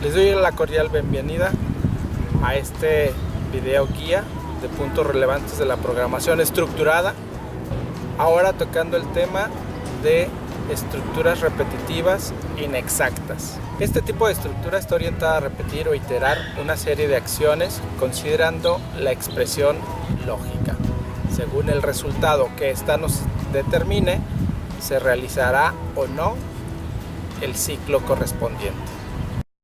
Les doy la cordial bienvenida a este video guía de puntos relevantes de la programación estructurada. Ahora tocando el tema de estructuras repetitivas inexactas. Este tipo de estructura está orientada a repetir o iterar una serie de acciones considerando la expresión lógica. Según el resultado que ésta nos determine, se realizará o no el ciclo correspondiente.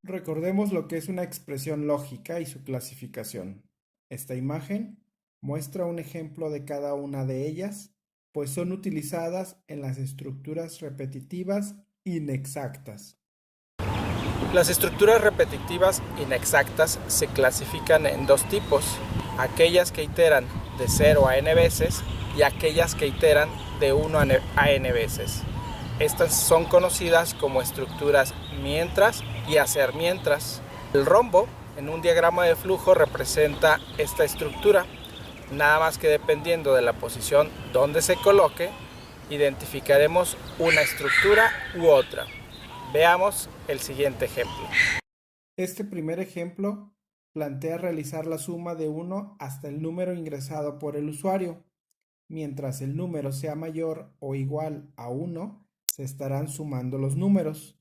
Recordemos lo que es una expresión lógica y su clasificación. Esta imagen muestra un ejemplo de cada una de ellas, pues son utilizadas en las estructuras repetitivas inexactas. Las estructuras repetitivas inexactas se clasifican en dos tipos: aquellas que iteran de 0 a n veces y aquellas que iteran de 1 a n veces. Estas son conocidas como estructuras mientras y hacer mientras. El rombo en un diagrama de flujo representa esta estructura, nada más que dependiendo de la posición donde se coloque, identificaremos una estructura u otra. Veamos el siguiente ejemplo. Este primer ejemplo plantea realizar la suma de 1 hasta el número ingresado por el usuario. Mientras el número sea mayor o igual a 1, se estarán sumando los números.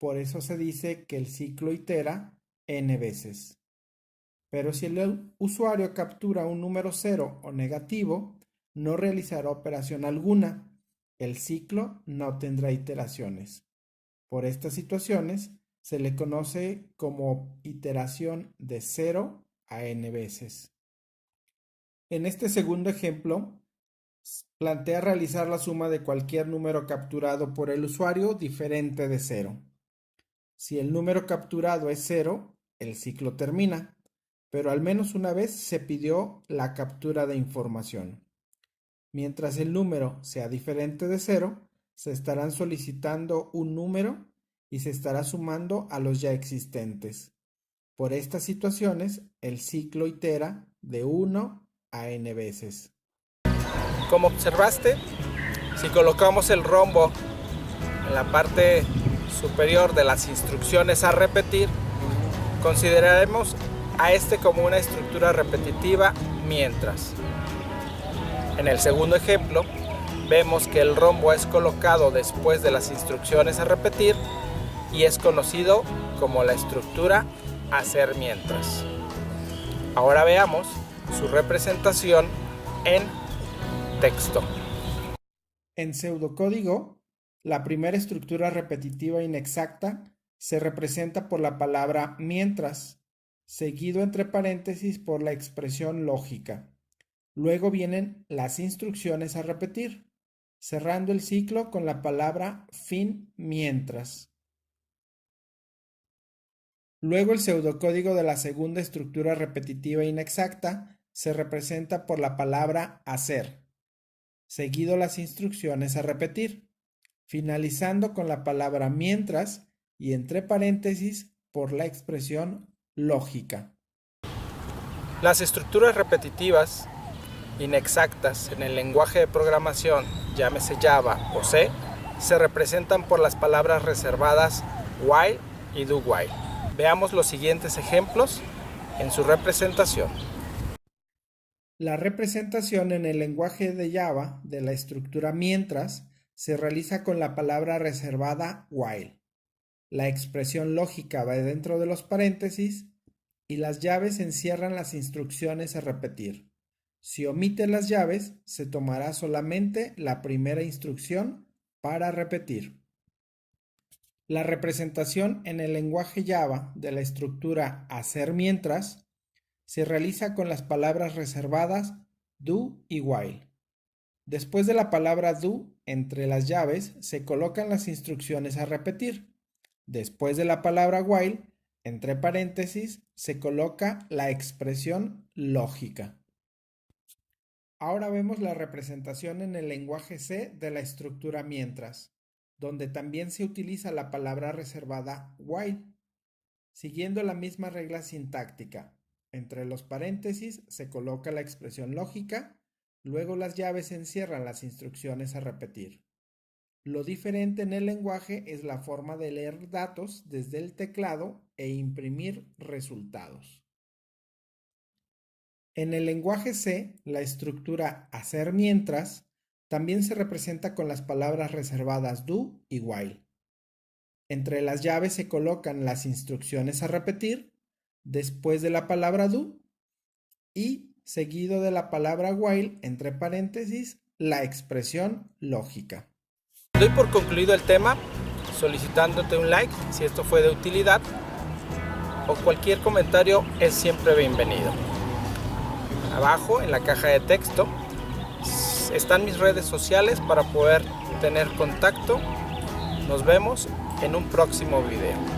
Por eso se dice que el ciclo itera n veces. Pero si el usuario captura un número 0 o negativo, no realizará operación alguna. El ciclo no tendrá iteraciones. Por estas situaciones se le conoce como iteración de 0 a n veces. En este segundo ejemplo, plantea realizar la suma de cualquier número capturado por el usuario diferente de 0. Si el número capturado es 0, el ciclo termina, pero al menos una vez se pidió la captura de información. Mientras el número sea diferente de 0, se estarán solicitando un número y se estará sumando a los ya existentes. Por estas situaciones, el ciclo itera de 1 a n veces. Como observaste, si colocamos el rombo en la parte superior de las instrucciones a repetir, consideraremos a este como una estructura repetitiva mientras. En el segundo ejemplo, vemos que el rombo es colocado después de las instrucciones a repetir y es conocido como la estructura hacer mientras. Ahora veamos su representación en texto. En pseudocódigo, la primera estructura repetitiva inexacta se representa por la palabra mientras, seguido entre paréntesis por la expresión lógica. Luego vienen las instrucciones a repetir, cerrando el ciclo con la palabra fin mientras. Luego el pseudocódigo de la segunda estructura repetitiva inexacta se representa por la palabra hacer, seguido las instrucciones a repetir, finalizando con la palabra mientras y entre paréntesis por la expresión lógica. Las estructuras repetitivas inexactas en el lenguaje de programación, llámese Java o C, se representan por las palabras reservadas while y do while. Veamos los siguientes ejemplos en su representación. La representación en el lenguaje de Java de la estructura mientras se realiza con la palabra reservada while. La expresión lógica va dentro de los paréntesis y las llaves encierran las instrucciones a repetir. Si omite las llaves, se tomará solamente la primera instrucción para repetir. La representación en el lenguaje Java de la estructura hacer mientras se realiza con las palabras reservadas do y while. Después de la palabra do, entre las llaves, se colocan las instrucciones a repetir. Después de la palabra while, entre paréntesis, se coloca la expresión lógica. Ahora vemos la representación en el lenguaje C de la estructura mientras, donde también se utiliza la palabra reservada while, siguiendo la misma regla sintáctica. Entre los paréntesis se coloca la expresión lógica, luego las llaves encierran las instrucciones a repetir. Lo diferente en el lenguaje es la forma de leer datos desde el teclado e imprimir resultados. En el lenguaje C, la estructura hacer mientras también se representa con las palabras reservadas do y while. Entre las llaves se colocan las instrucciones a repetir después de la palabra do y seguido de la palabra while, entre paréntesis, la expresión lógica. Doy por concluido el tema solicitándote un like si esto fue de utilidad o cualquier comentario es siempre bienvenido. Abajo en la caja de texto están mis redes sociales para poder tener contacto. Nos vemos en un próximo video.